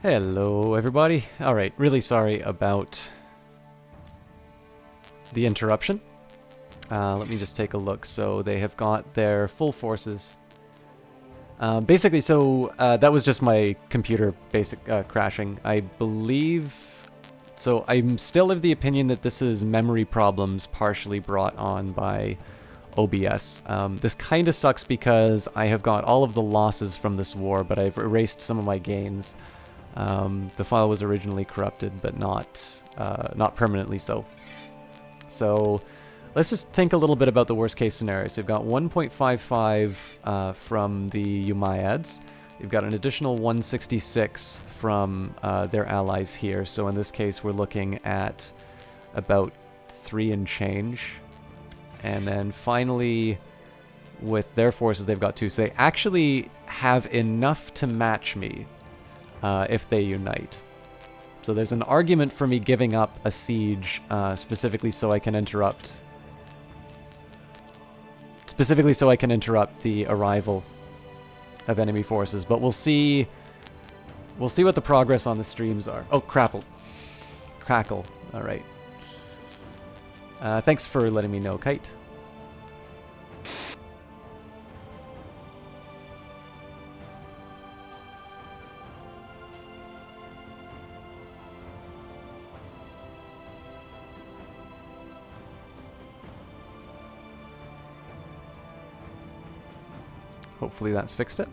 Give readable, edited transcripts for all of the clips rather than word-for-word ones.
Hello, everybody. Alright, really sorry about the interruption. Let me just take a look. So they have got their full forces. Basically, that was just my computer crashing. I believe... So I'm still of the opinion that this is memory problems partially brought on by OBS. This kind of sucks because I have got all of the losses from this war, but I've erased some of my gains. The file was originally corrupted, but not permanently so. So let's just think a little bit about the worst case scenario. So you've got 1.55 from the Umayyads. You've got an additional 166 from their allies here. So in this case, we're looking at about 3 and change. And then finally, with their forces, they've got 2. So they actually have enough to match me. If they unite. So there's an argument for me giving up a siege specifically so I can interrupt the arrival of enemy forces, but we'll see what the progress on the streams are. Oh, crackle. All right. Thanks for letting me know, Kite. Hopefully that's fixed it.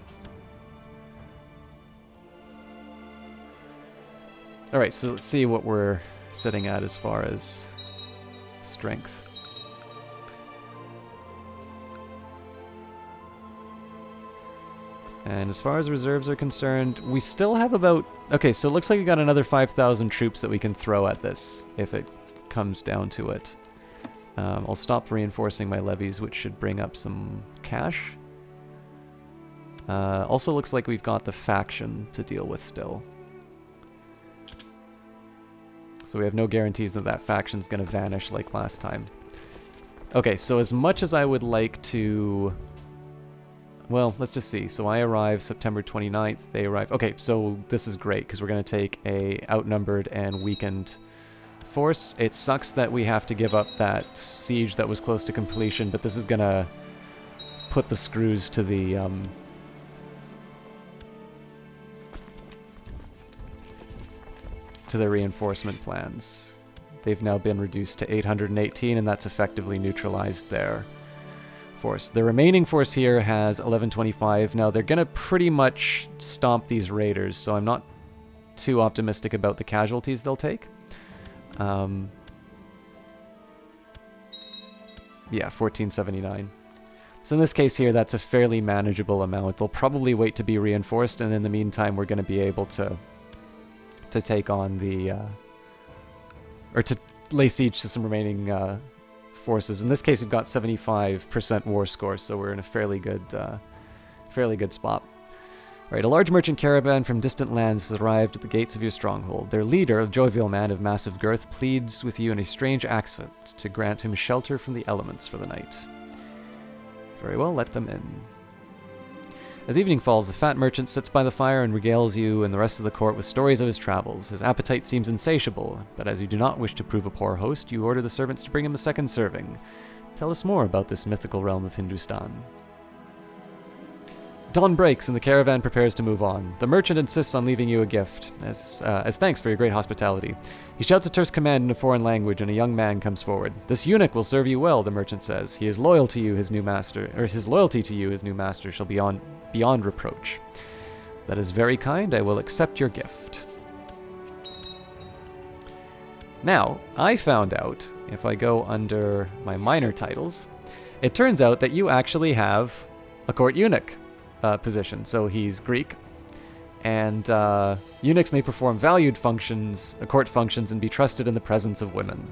Alright, so let's see what we're sitting at as far as strength. And as far as reserves are concerned, we still have about... Okay, so it looks like we got another 5,000 troops that we can throw at this, if it comes down to it. I'll stop reinforcing my levies, which should bring up some cash. Also looks like we've got the faction to deal with still. So we have no guarantees that that faction's going to vanish like last time. Okay, so as much as I would like to... Well, let's just see. So I arrive September 29th, they arrive... Okay, so this is great, because we're going to take a outnumbered and weakened force. It sucks that we have to give up that siege that was close to completion, but this is going to put the screws to the... to the reinforcement plans. They've now been reduced to 818, and that's effectively neutralized their force. The remaining force here has 1125. Now, they're going to pretty much stomp these raiders, so I'm not too optimistic about the casualties they'll take. Yeah, 1479. So in this case here, that's a fairly manageable amount. They'll probably wait to be reinforced, and in the meantime, we're going to be able to take on the, or to lay siege to some remaining forces. In this case, we've got 75% war score, so we're in a fairly good spot. All right, a large merchant caravan from distant lands has arrived at the gates of your stronghold. Their leader, a jovial man of massive girth, pleads with you in a strange accent to grant him shelter from the elements for the night. Very well, let them in. As evening falls, the fat merchant sits by the fire and regales you and the rest of the court with stories of his travels. His appetite seems insatiable, but as you do not wish to prove a poor host, you order the servants to bring him a second serving. Tell us more about this mythical realm of Hindustan. Dawn breaks and the caravan prepares to move on. The merchant insists on leaving you a gift, as thanks for your great hospitality. He shouts a terse command in a foreign language, and a young man comes forward. This eunuch will serve you well, the merchant says. He is loyal to you, his new master, or his loyalty to you, his new master, shall be beyond reproach. That is very kind. I will accept your gift. Now, I found out, if I go under my minor titles, it turns out that you actually have a court eunuch position. So he's Greek, and eunuchs may perform valued functions, court functions, and be trusted in the presence of women.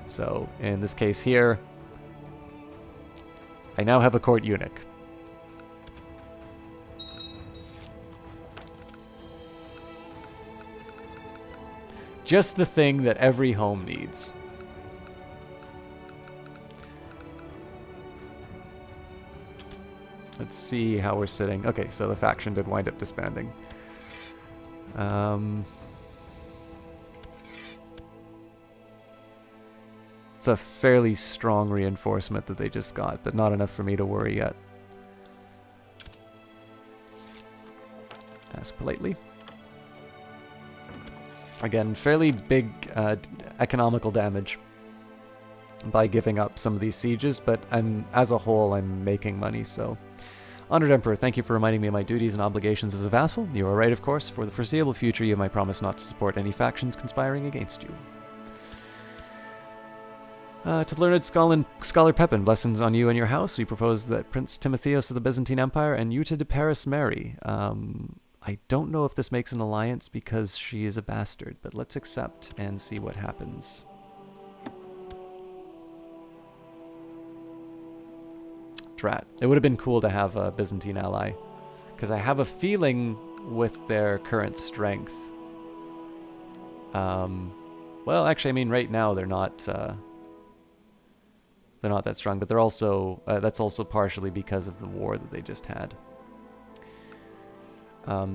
So in this case here, I now have a court eunuch. Just the thing that every home needs. Let's see how we're sitting. Okay, so the faction did wind up disbanding. It's a fairly strong reinforcement that they just got, but not enough for me to worry yet. Ask politely. Again, fairly big economical damage by giving up some of these sieges, but as a whole, I'm making money, so... Honored Emperor, thank you for reminding me of my duties and obligations as a vassal. You are right, of course. For the foreseeable future, you have my promise not to support any factions conspiring against you. To the learned Scholar Pepin, blessings on you and your house. We propose that Prince Timotheos of the Byzantine Empire and Yuta de Paris marry. I don't know if this makes an alliance because she is a bastard, but let's accept and see what happens. Drat. It would have been cool to have a Byzantine ally, because I have a feeling with their current strength. Well, actually, I mean, right now they're not that strong, but they're also that's also partially because of the war that they just had.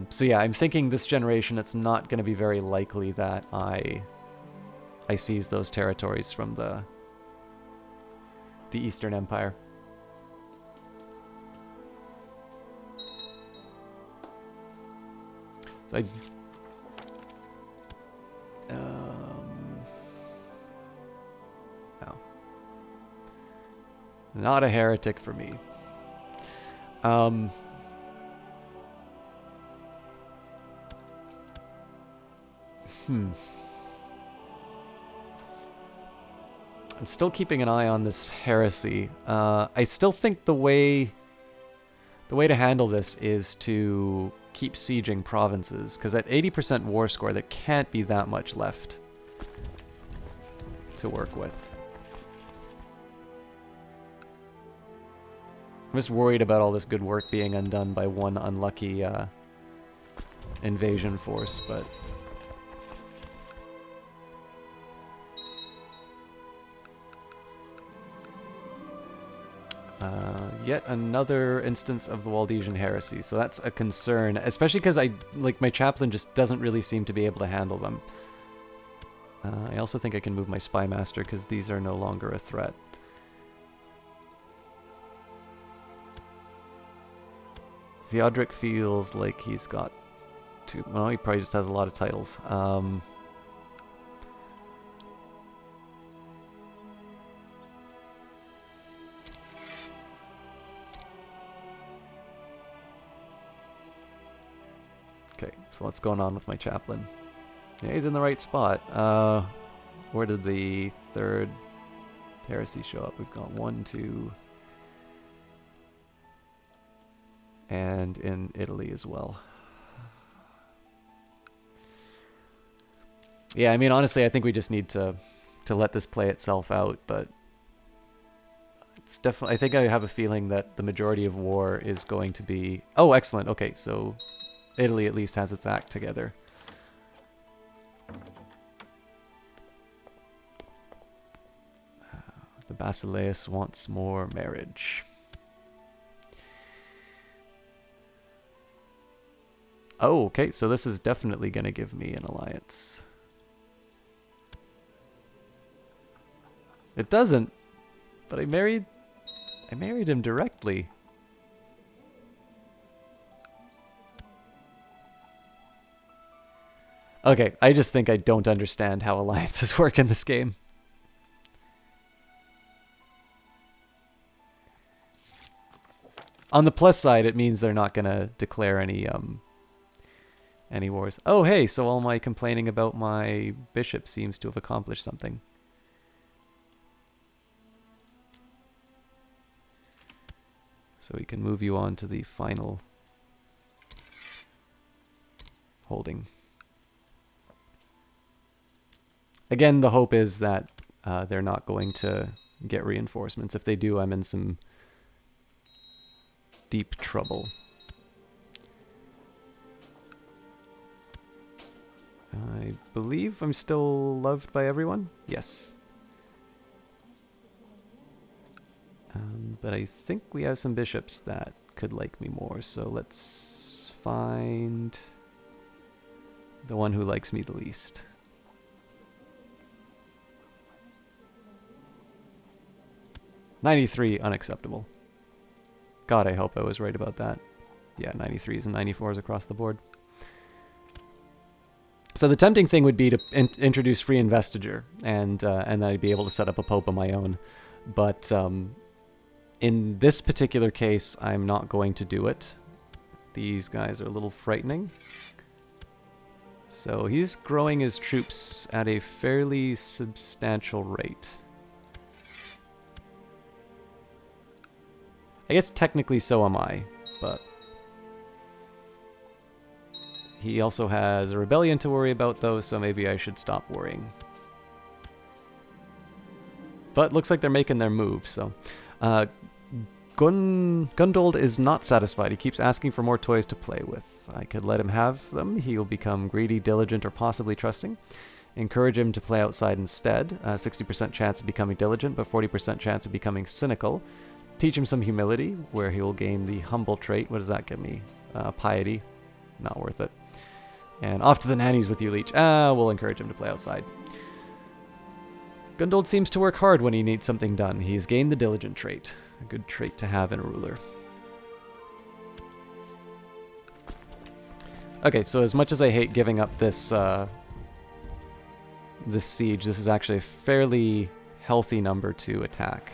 So yeah, I'm thinking this generation, it's not going to be very likely that I seize those territories from the Eastern Empire. So no. Not a heretic for me. I'm still keeping an eye on this heresy. I still think the way to handle this is to keep sieging provinces, because at 80% war score, there can't be that much left to work with. I'm just worried about all this good work being undone by one unlucky invasion force, but... Yet another instance of the Waldesian heresy, so that's a concern, especially because my chaplain just doesn't really seem to be able to handle them. I also think I can move my spy master because these are no longer a threat. Theodoric feels like he's got too... Well, he probably just has a lot of titles. Okay, so what's going on with my chaplain? Yeah, he's in the right spot. Where did the third heresy show up? We've got 1, 2... And in Italy as well. Yeah, I mean, honestly, I think we just need to let this play itself out, but it's definitely... I think I have a feeling that the majority of war is going to be... Oh, excellent. Okay, so Italy at least has its act together. The Basileus wants more marriage. Oh, okay, so this is definitely going to give me an alliance. It doesn't, but I married him directly. Okay, I just think I don't understand how alliances work in this game. On the plus side, it means they're not going to declare any wars. Oh, hey, so all my complaining about my bishop seems to have accomplished something. So we can move you on to the final holding. Again, the hope is that they're not going to get reinforcements. If they do, I'm in some deep trouble. I believe I'm still loved by everyone. Yes. But I think we have some bishops that could like me more, so let's find The one who likes me the least. $93, unacceptable. God, I hope I was right about that. Yeah, 93s and 94s across the board. So the tempting thing would be to introduce free investiture, and then I'd be able to set up a pope of my own. But in this particular case, I'm not going to do it. These guys are a little frightening. So he's growing his troops at a fairly substantial rate. I guess technically so am I, but... He also has a rebellion to worry about, though, so maybe I should stop worrying. But looks like they're making their move, so... Gundold is not satisfied. He keeps asking for more toys to play with. I could let him have them. He will become greedy, diligent, or possibly trusting. Encourage him to play outside instead. 60% chance of becoming diligent, but 40% chance of becoming cynical. Teach him some humility, where he will gain the humble trait. What does that give me? Piety. Not worth it. And off to the nannies with you, Leech. We'll encourage him to play outside. Gundold seems to work hard when he needs something done. He's gained the diligent trait. A good trait to have in a ruler. Okay, so as much as I hate giving up this this siege, this is actually a fairly healthy number to attack.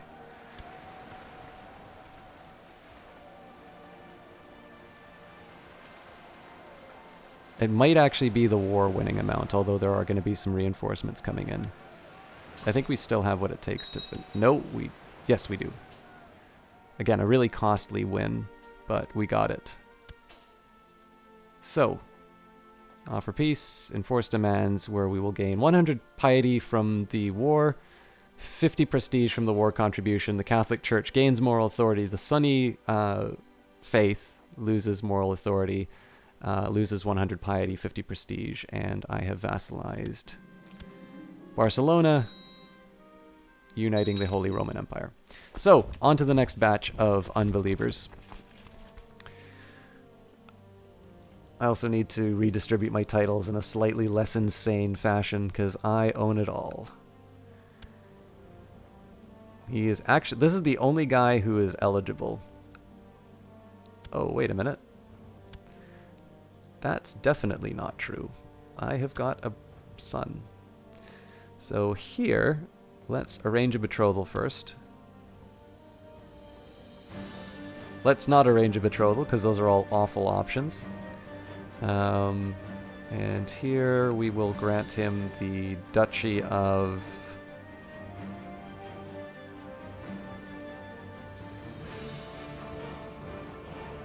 It might actually be the war-winning amount, although there are going to be some reinforcements coming in. I think we still have what it takes to... No, we... Yes, we do. Again, a really costly win, but we got it. So, offer peace, enforce demands, where we will gain 100 piety from the war, 50 prestige from the war contribution. The Catholic Church gains moral authority. The Sunni faith loses moral authority. Loses 100 piety, 50 prestige, and I have vassalized Barcelona, uniting the Holy Roman Empire. So, on to the next batch of unbelievers. I also need to redistribute my titles in a slightly less insane fashion, because I own it all. He is actually... This is the only guy who is eligible. Oh, wait a minute. That's definitely not true. I have got a son. So here, let's arrange a betrothal first. Let's not arrange a betrothal, because those are all awful options. And here we will grant him the Duchy of...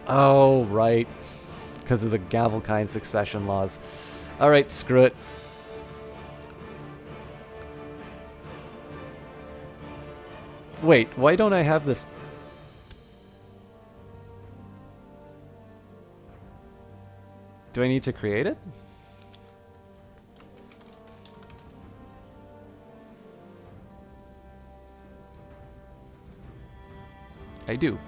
Oh, right. Because of the Gavelkind succession laws. Alright, screw it. Wait, why don't I have this? Do I need to create it? I do.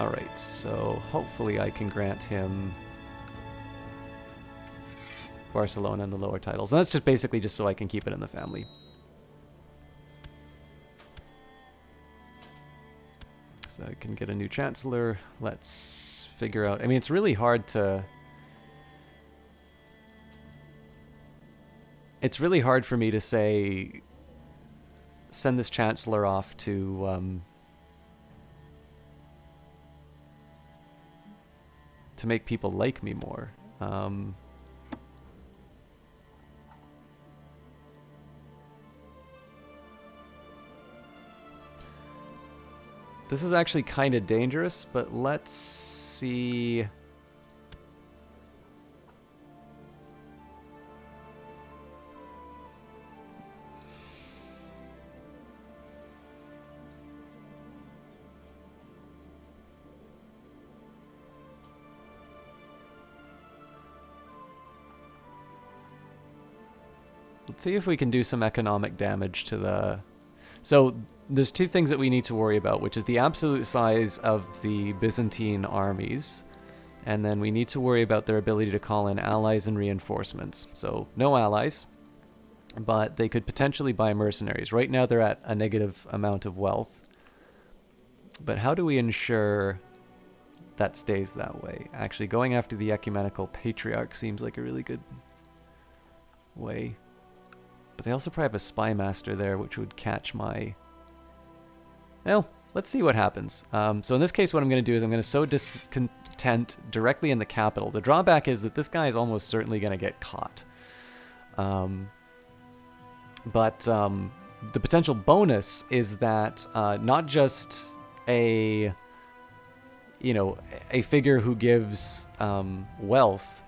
Alright, so hopefully I can grant him Barcelona and the lower titles. And that's just basically just so I can keep it in the family. So I can get a new chancellor. Let's figure out... I mean, it's really hard to... It's really hard for me to say... Send this chancellor off to make people like me more. This is actually kind of dangerous, but let's see... Let's see if we can do some economic damage to the So there's two things that we need to worry about, which is the absolute size of the Byzantine armies, and then we need to worry about their ability to call in allies and reinforcements. So no allies, but they could potentially buy mercenaries. Right now they're at a negative amount of wealth. But how do we ensure that stays that way? Actually, going after the ecumenical patriarch seems like a really good way. But they also probably have a spy master there, which would catch my... Well, let's see what happens. So in this case, what I'm going to do is I'm going to sow discontent directly in the capital. The drawback is that this guy is almost certainly going to get caught. But the potential bonus is that not just a figure who gives wealth,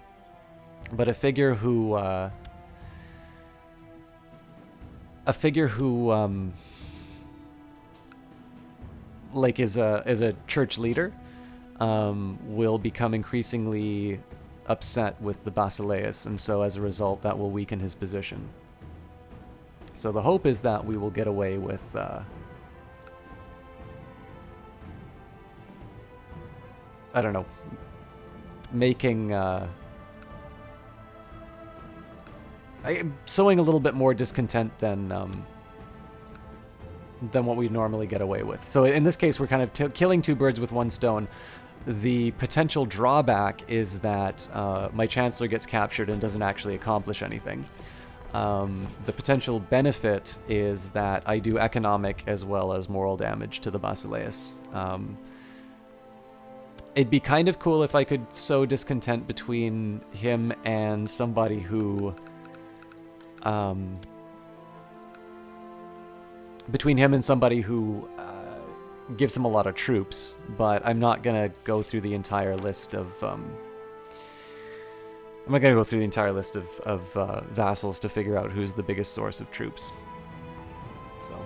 but a figure who like is a church leader will become increasingly upset with the Basileus, and so as a result that will weaken his position. So the hope is that we will get away with I don't know, making sowing a little bit more discontent than what we normally get away with. So in this case, we're kind of killing two birds with one stone. The potential drawback is that my chancellor gets captured and doesn't actually accomplish anything. The potential benefit is that I do economic as well as moral damage to the Basileus. It'd be kind of cool if I could sow discontent between him and somebody who... gives him a lot of troops, but I'm not going to go through the entire list of... I'm not going to go through the entire list of vassals to figure out who's the biggest source of troops. So...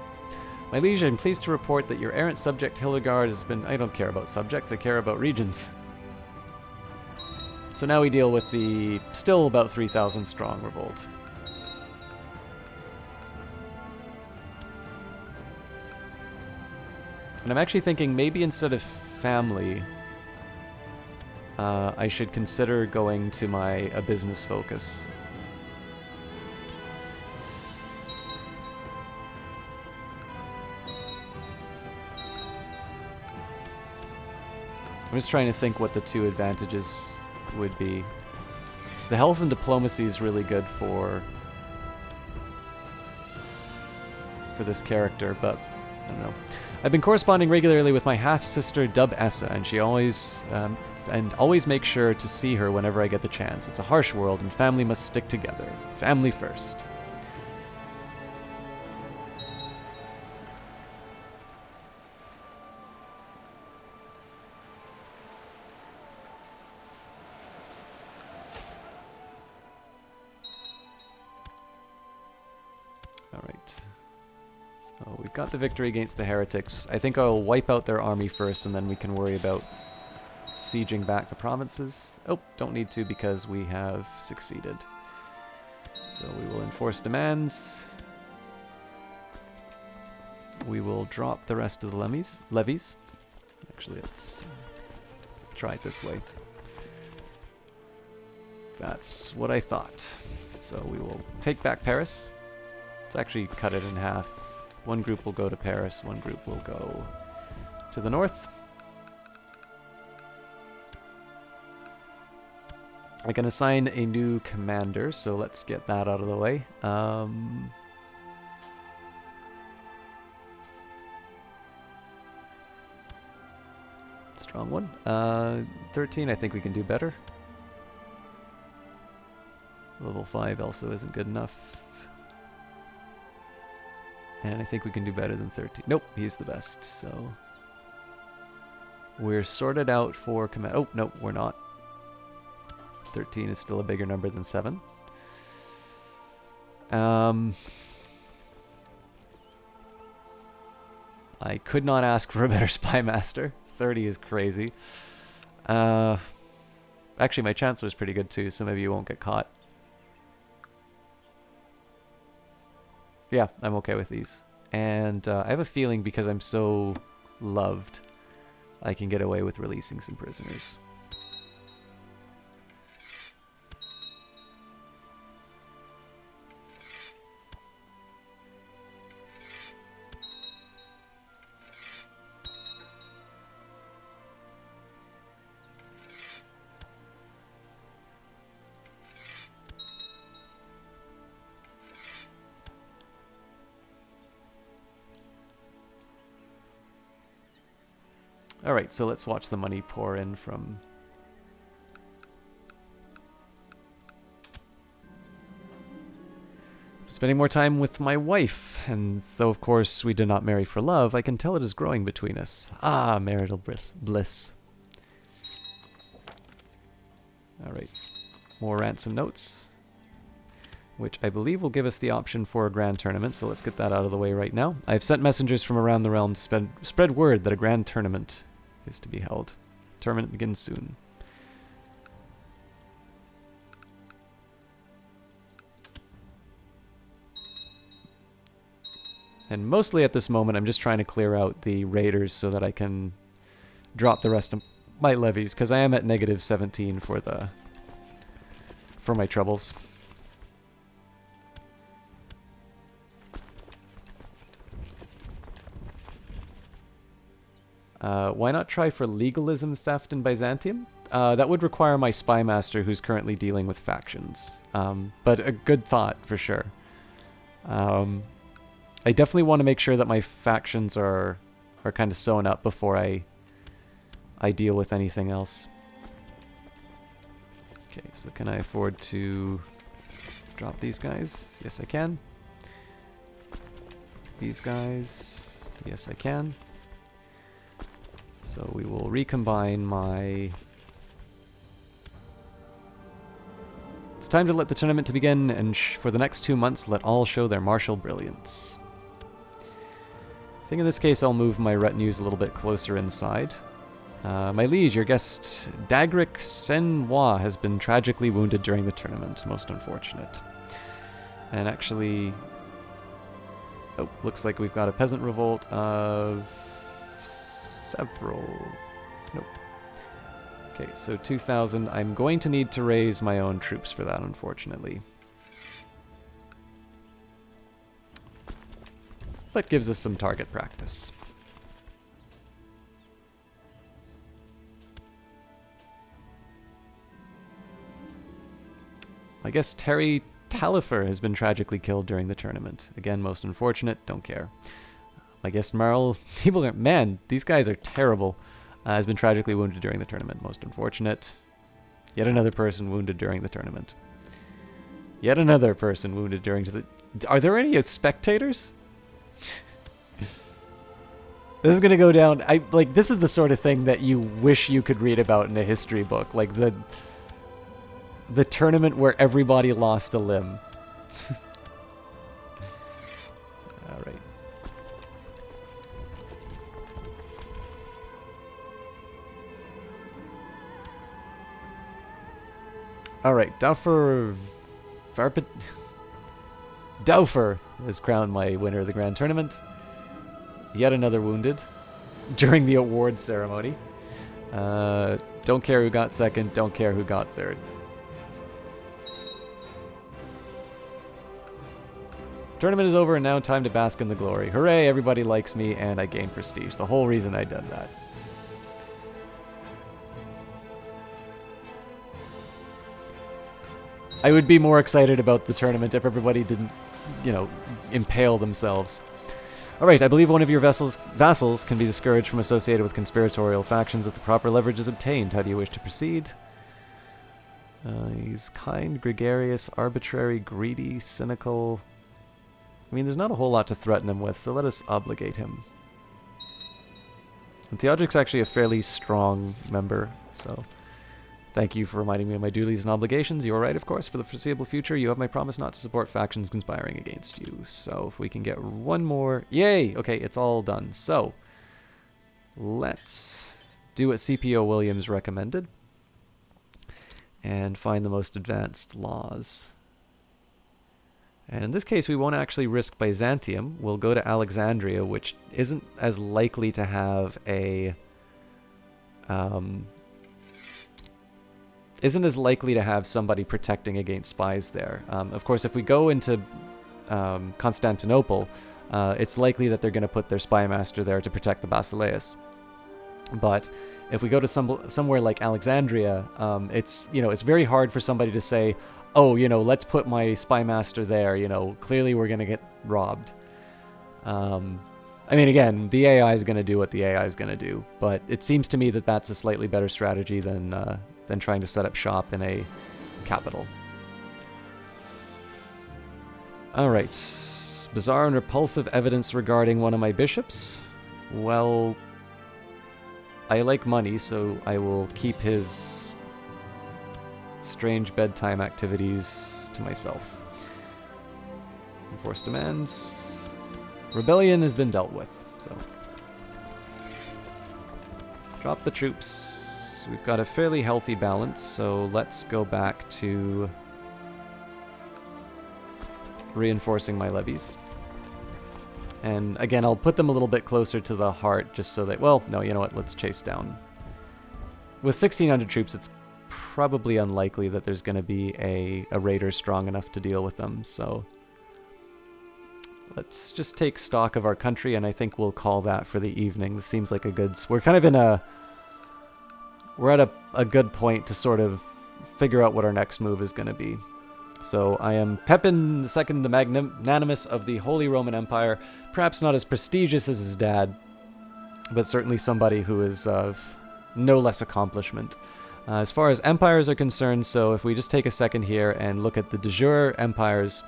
My liege, I'm pleased to report that your errant subject Hildegard has been... I don't care about subjects, I care about regions. So now we deal with the still about 3,000 strong revolt. And I'm actually thinking maybe instead of family, I should consider going to a business focus. I'm just trying to think what the two advantages would be. The health and diplomacy is really good for this character, but I don't know. I've been corresponding regularly with my half-sister Dub Essa, and she always makes sure to see her whenever I get the chance. It's a harsh world, and family must stick together. Family first. Got the victory against the heretics. I think I'll wipe out their army first, and then we can worry about sieging back the provinces. Oh, don't need to because we have succeeded. So we will enforce demands. We will drop the rest of the levies. Actually, let's try it this way. That's what I thought. So we will take back Paris. Let's actually cut it in half. One group will go to Paris, one group will go to the north. I can assign a new commander, so let's get that out of the way. Strong one. 13, I think we can do better. Level 5 also isn't good enough. And I think we can do better than 13. Nope, he's the best, so... We're sorted out for command... Oh, nope, we're not. 13 is still a bigger number than 7. I could not ask for a better spy master. 30 is crazy. Actually, my chancellor's pretty good too, so maybe you won't get caught. Yeah, I'm okay with these. And I have a feeling because I'm so loved, I can get away with releasing some prisoners. Alright, so let's watch the money pour in from... Spending more time with my wife, and though of course we did not marry for love, I can tell it is growing between us. Ah, marital bliss. Alright, more ransom notes, which I believe will give us the option for a grand tournament, so let's get that out of the way right now. I've sent messengers from around the realm to spread word that a grand tournament is to be held. Tournament begins soon. And mostly at this moment, I'm just trying to clear out the raiders so that I can drop the rest of my levies, because I am at negative 17 for my troubles. Why not try for legalism theft in Byzantium? That would require my spy master who's currently dealing with factions. But a good thought, for sure. I definitely want to make sure that my factions are kind of sewn up before I deal with anything else. Okay, so can I afford to drop these guys? Yes, I can. These guys, yes, I can. So we will recombine my... It's time to let the tournament to begin, and for the next 2 months, let all show their martial brilliance. I think in this case I'll move my retinues a little bit closer inside. My liege, your guest Dagric Senwa has been tragically wounded during the tournament. Most unfortunate. And actually... Oh, looks like we've got a peasant revolt of... several... Nope. Okay, so 2,000. I'm going to need to raise my own troops for that, unfortunately. But gives us some target practice. I guess Terry Talifer has been tragically killed during the tournament. Again, most unfortunate, don't care. I guess Marl, man, these guys are terrible. Has been tragically wounded during the tournament. Most unfortunate. Yet another person wounded during the tournament. Yet another person wounded during the... Are there any spectators? This is gonna go down... this is the sort of thing that you wish you could read about in a history book. Like the tournament where everybody lost a limb. Alright. Alright, Daufer has crowned my winner of the Grand Tournament. Yet another wounded during the award ceremony. Don't care who got second, don't care who got third. Tournament is over and now time to bask in the glory. Hooray, everybody likes me and I gain prestige. The whole reason I did that. I would be more excited about the tournament if everybody didn't, you know, impale themselves. Alright, I believe one of your vassals can be discouraged from associated with conspiratorial factions if the proper leverage is obtained. How do you wish to proceed? He's kind, gregarious, arbitrary, greedy, cynical. I mean, there's not a whole lot to threaten him with, so let us obligate him. And Theodric's actually a fairly strong member, so... Thank you for reminding me of my duties and obligations. You are right, of course. For the foreseeable future, you have my promise not to support factions conspiring against you. So, if we can get one more... Yay! Okay, it's all done. So, let's do what CPO Williams recommended. And find the most advanced laws. And in this case, we won't actually risk Byzantium. We'll go to Alexandria, which isn't as likely to have a... isn't as likely to have somebody protecting against spies there. Of course, if we go into Constantinople, it's likely that they're going to put their spy master there to protect the Basileus. But if we go to somewhere like Alexandria, it's very hard for somebody to say, oh, let's put my spy master there. Clearly we're going to get robbed. I mean, again, the AI is going to do what the AI is going to do, but it seems to me that that's a slightly better strategy than trying to set up shop in a capital. All right, bizarre and repulsive evidence regarding one of my bishops. Well, I like money, so I will keep his strange bedtime activities to myself. Enforce demands. Rebellion has been dealt with, so. Drop the troops. We've got a fairly healthy balance, so let's go back to reinforcing my levies. And again, I'll put them a little bit closer to the heart just so that, well, no, you know what, let's chase down. With 1,600 troops, it's probably unlikely that there's going to be a raider strong enough to deal with them, so let's just take stock of our country, and I think we'll call that for the evening. This seems like a good... We're kind of in a... We're at a good point to sort of figure out what our next move is going to be. So I am Pepin II, the Magnanimous of the Holy Roman Empire. Perhaps not as prestigious as his dad, but certainly somebody who is of no less accomplishment. As far as empires are concerned, so if we just take a second here and look at the de jure empires,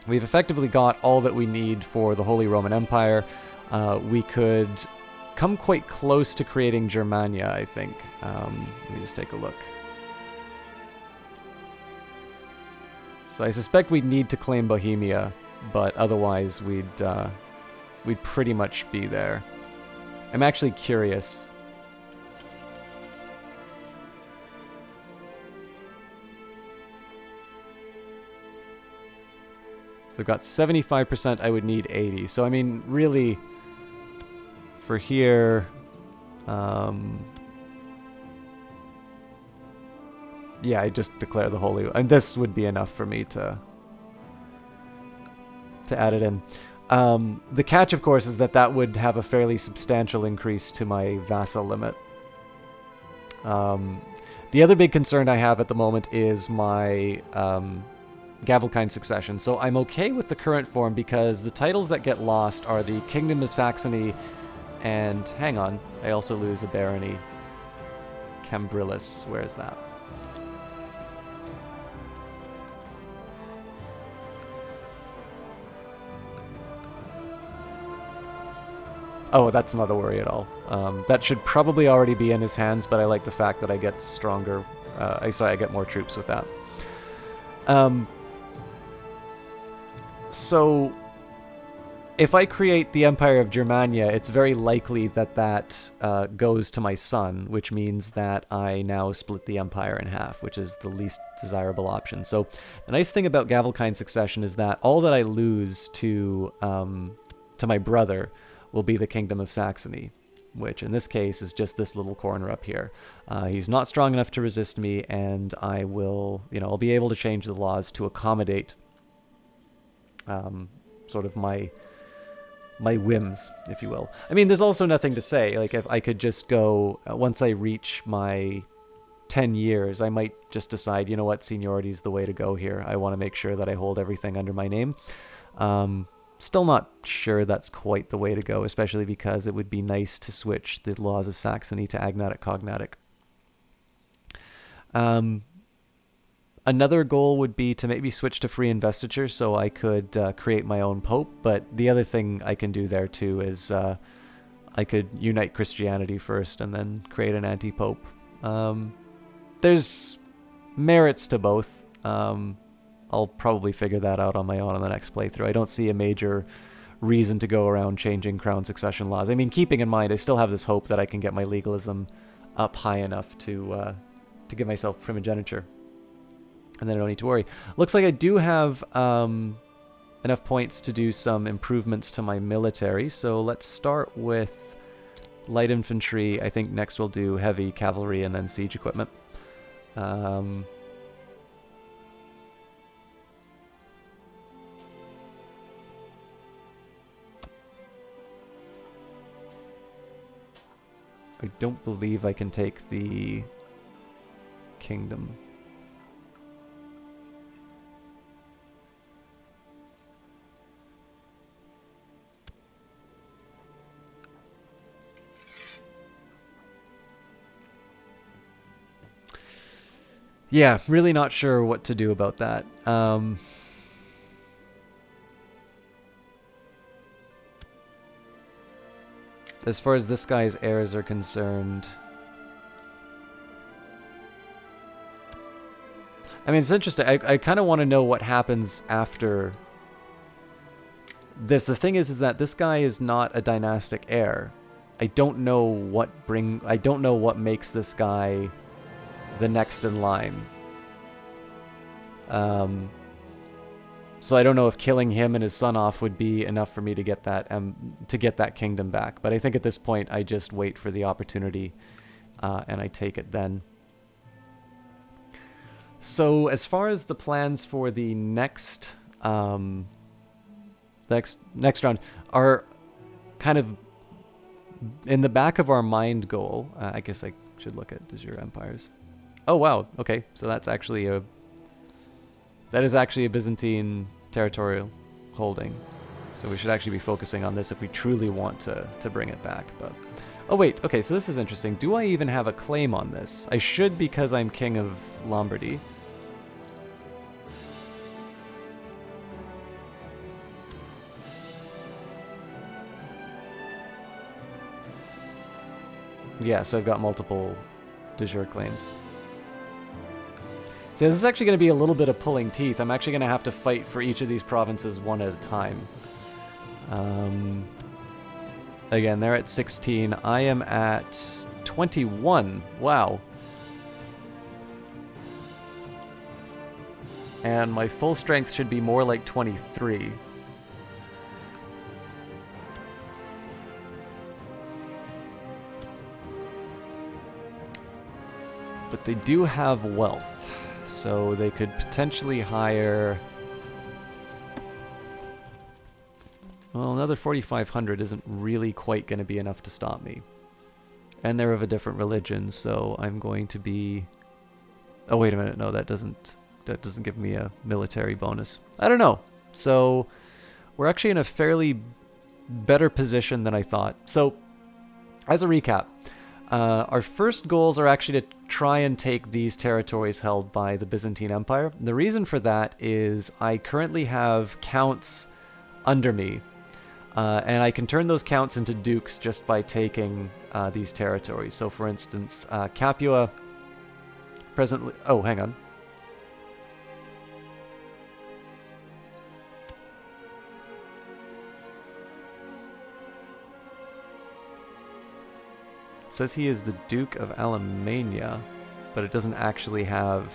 we've effectively got all that we need for the Holy Roman Empire. We could come quite close to creating Germania, I think. Let me just take a look. So I suspect we'd need to claim Bohemia, but otherwise we'd pretty much be there. I'm actually curious. So I've got 75%, I would need 80. So I mean, really, for here, yeah, I just declare the Holy... And this would be enough for me to add it in. The catch, of course, is that would have a fairly substantial increase to my vassal limit. The other big concern I have at the moment is my Gavelkind succession. So I'm okay with the current form because the titles that get lost are the Kingdom of Saxony and... Hang on, I also lose a barony. Cambrillis, where is that? Oh, that's not a worry at all. That should probably already be in his hands, but I like the fact that I get stronger. I get more troops with that. So, if I create the Empire of Germania, it's very likely that goes to my son, which means that I now split the empire in half, which is the least desirable option. So, the nice thing about Gavelkind succession is that all that I lose to my brother will be the Kingdom of Saxony, which in this case is just this little corner up here. He's not strong enough to resist me, and I will, I'll be able to change the laws to accommodate sort of my whims, if you will. I mean, there's also nothing to say. Like, if I could just go, once I reach my 10 years, I might just decide, you know what, seniority is the way to go here. I want to make sure that I hold everything under my name. Still not sure that's quite the way to go, especially because it would be nice to switch the laws of Saxony to agnatic cognatic. Another goal would be to maybe switch to free investiture so I could create my own pope, but the other thing I can do there too is I could unite Christianity first and then create an anti-pope. There's merits to both. I'll probably figure that out on my own on the next playthrough. I don't see a major reason to go around changing crown succession laws. I mean, keeping in mind, I still have this hope that I can get my legalism up high enough to give myself primogeniture. And then I don't need to worry. Looks like I do have enough points to do some improvements to my military. So let's start with light infantry. I think next we'll do heavy cavalry and then siege equipment. I don't believe I can take the kingdom. Yeah, really not sure what to do about that. As far as this guy's heirs are concerned, I mean, it's interesting. I kind of want to know what happens after this. The thing is that this guy is not a dynastic heir. I don't know what makes this guy the next in line. So I don't know if killing him and his son off would be enough for me to get that kingdom back. But I think at this point I just wait for the opportunity and I take it then. So as far as the plans for the next next round are kind of in the back of our mind goal. I guess I should look at de jure empires. Oh wow, okay, so that is actually a Byzantine territorial holding. So we should actually be focusing on this if we truly want to bring it back. But oh wait, okay, so this is interesting. Do I even have a claim on this? I should, because I'm king of Lombardy. Yeah, so I've got multiple de jure claims. So this is actually going to be a little bit of pulling teeth. I'm actually going to have to fight for each of these provinces one at a time. Again, they're at 16. I am at 21. Wow. And my full strength should be more like 23. But they do have wealth. So they could potentially hire... Well, another 4,500 isn't really quite going to be enough to stop me. And they're of a different religion, so I'm going to be... Oh, wait a minute. No, that doesn't give me a military bonus. I don't know. So we're actually in a fairly better position than I thought. So, as a recap, our first goals are actually to try and take these territories held by the Byzantine Empire. The reason for that is I currently have counts under me, and I can turn those counts into dukes just by taking these territories. So for instance, Capua presently... Oh, hang on. It says he is the Duke of Alemannia, but it doesn't actually have...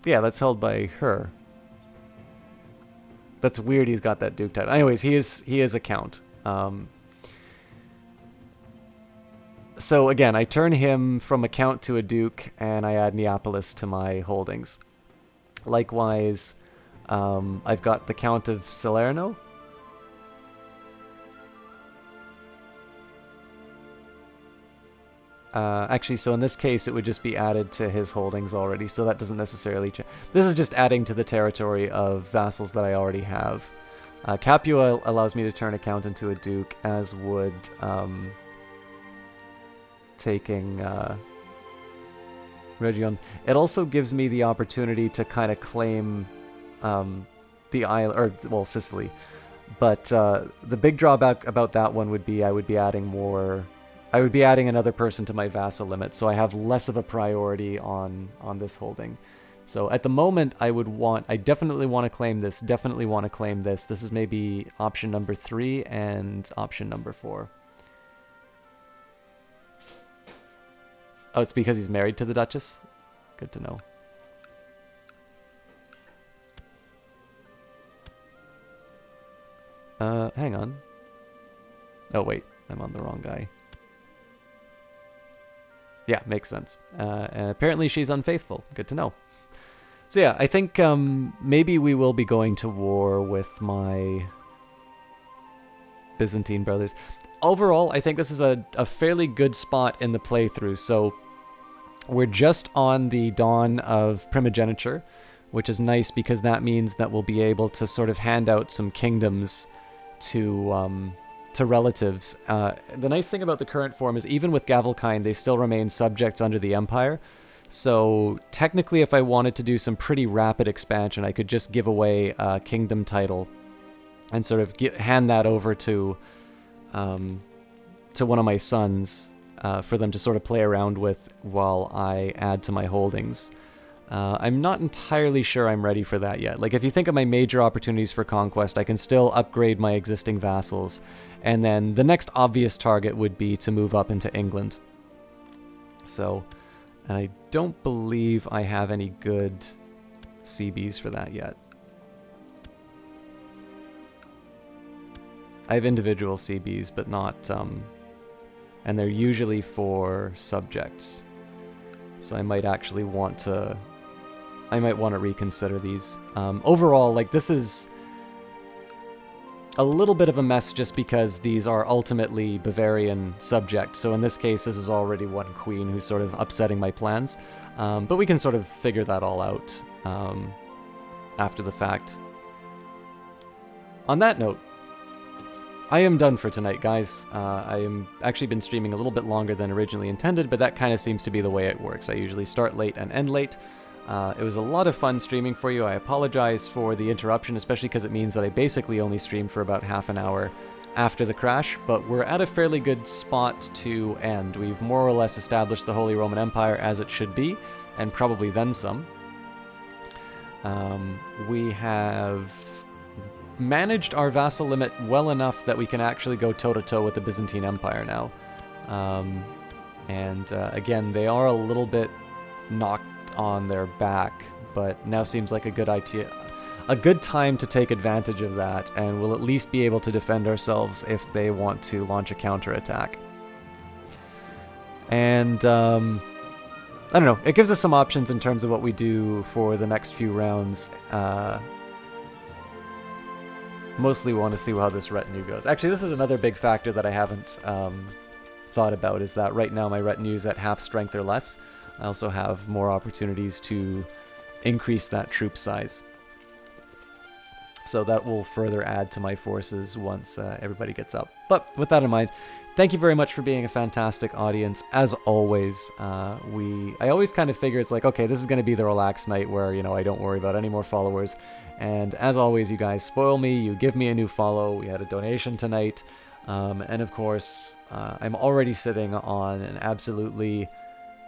Yeah, that's held by her. That's weird he's got that Duke title. Anyways, he is a count. So again, I turn him from a count to a duke, and I add Neapolis to my holdings. Likewise, I've got the Count of Salerno. Actually, so in this case, it would just be added to his holdings already, so that doesn't necessarily change. This is just adding to the territory of vassals that I already have. Capua allows me to turn a count into a duke, as would... taking Region. It also gives me the opportunity to kind of claim the island, or well, Sicily. But the big drawback about that one would be I would be adding another person to my vassal limit, so I have less of a priority on this holding. So at the moment, I definitely want to claim this, definitely want to claim this. This is maybe option number 3 and option number 4. Oh, it's because he's married to the Duchess? Good to know. Hang on. Oh, wait. I'm on the wrong guy. Yeah, makes sense. And apparently she's unfaithful. Good to know. So yeah, I think maybe we will be going to war with my Byzantine brothers. Overall, I think this is a fairly good spot in the playthrough. So we're just on the dawn of primogeniture, which is nice because that means that we'll be able to sort of hand out some kingdoms to relatives. The nice thing about the current form is even with Gavelkind, they still remain subjects under the Empire. So technically, if I wanted to do some pretty rapid expansion, I could just give away a kingdom title and sort of hand that over to one of my sons for them to sort of play around with while I add to my holdings. I'm not entirely sure I'm ready for that yet. Like, if you think of my major opportunities for conquest, I can still upgrade my existing vassals. And then the next obvious target would be to move up into England. So, and I don't believe I have any good CBs for that yet. I have individual CBs, but not, and they're usually for subjects. So I might actually want to, reconsider these. Overall, like, this is a little bit of a mess just because these are ultimately Bavarian subjects. So in this case, this is already one queen who's sort of upsetting my plans. But we can sort of figure that all out after the fact. On that note, I am done for tonight, guys. I am actually been streaming a little bit longer than originally intended, but that kind of seems to be the way it works. I usually start late and end late. It was a lot of fun streaming for you. I apologize for the interruption, especially because it means that I basically only streamed for about half an hour after the crash, but we're at a fairly good spot to end. We've more or less established the Holy Roman Empire as it should be, and probably then some. We have managed our vassal limit well enough that we can actually go toe-to-toe with the Byzantine Empire now. Again, they are a little bit knocked on their back, but now seems like a good idea, a good time to take advantage of that, and we'll at least be able to defend ourselves if they want to launch a counterattack. And I don't know, it gives us some options in terms of what we do for the next few rounds. Mostly want to see how this retinue goes. Actually, this is another big factor that I haven't thought about, is that right now my retinue is at half strength or less. I also have more opportunities to increase that troop size. So that will further add to my forces once everybody gets up. But with that in mind, thank you very much for being a fantastic audience. As always, I always kind of figure it's like, okay, this is going to be the relaxed night where, you know, I don't worry about any more followers. And as always, you guys spoil me. You give me a new follow. We had a donation tonight. And of course, I'm already sitting on an absolutely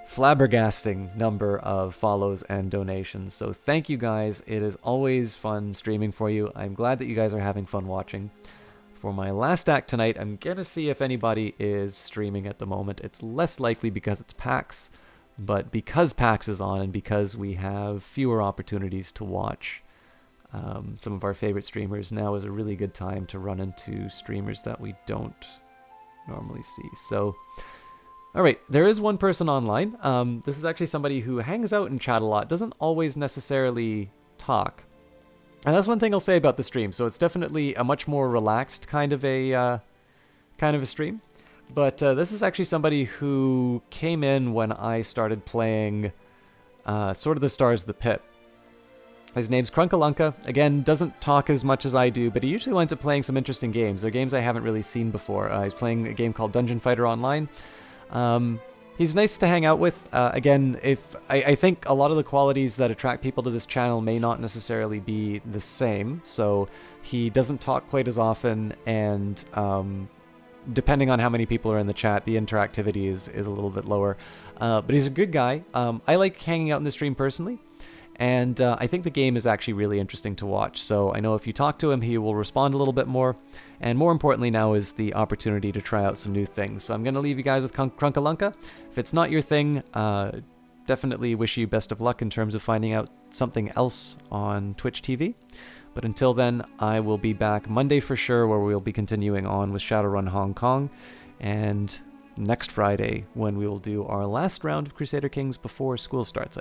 flabbergasting number of follows and donations. So thank you guys. It is always fun streaming for you. I'm glad that you guys are having fun watching. For my last act tonight, I'm gonna see if anybody is streaming at the moment. It's less likely because it's PAX, but because PAX is on and because we have fewer opportunities to watch some of our favorite streamers, now is a really good time to run into streamers that we don't normally see. So all right, there is one person online. This is actually somebody who hangs out and chat a lot, doesn't always necessarily talk. And that's one thing I'll say about the stream. So it's definitely a much more relaxed kind of a stream. But this is actually somebody who came in when I started playing Sword of the Stars, The Pit. His name's Krunkalunka. Again, doesn't talk as much as I do, but he usually winds up playing some interesting games. They're games I haven't really seen before. He's playing a game called Dungeon Fighter Online. He's nice to hang out with. Again, I think a lot of the qualities that attract people to this channel may not necessarily be the same, so he doesn't talk quite as often, and depending on how many people are in the chat, the interactivity is a little bit lower. But he's a good guy. I like hanging out in the stream personally, And I think the game is actually really interesting to watch. So I know if you talk to him, he will respond a little bit more. And more importantly now is the opportunity to try out some new things. So I'm going to leave you guys with Krunkalunka. If it's not your thing, definitely wish you best of luck in terms of finding out something else on Twitch TV. But until then, I will be back Monday for sure, where we'll be continuing on with Shadowrun Hong Kong. And next Friday, when we will do our last round of Crusader Kings before school starts,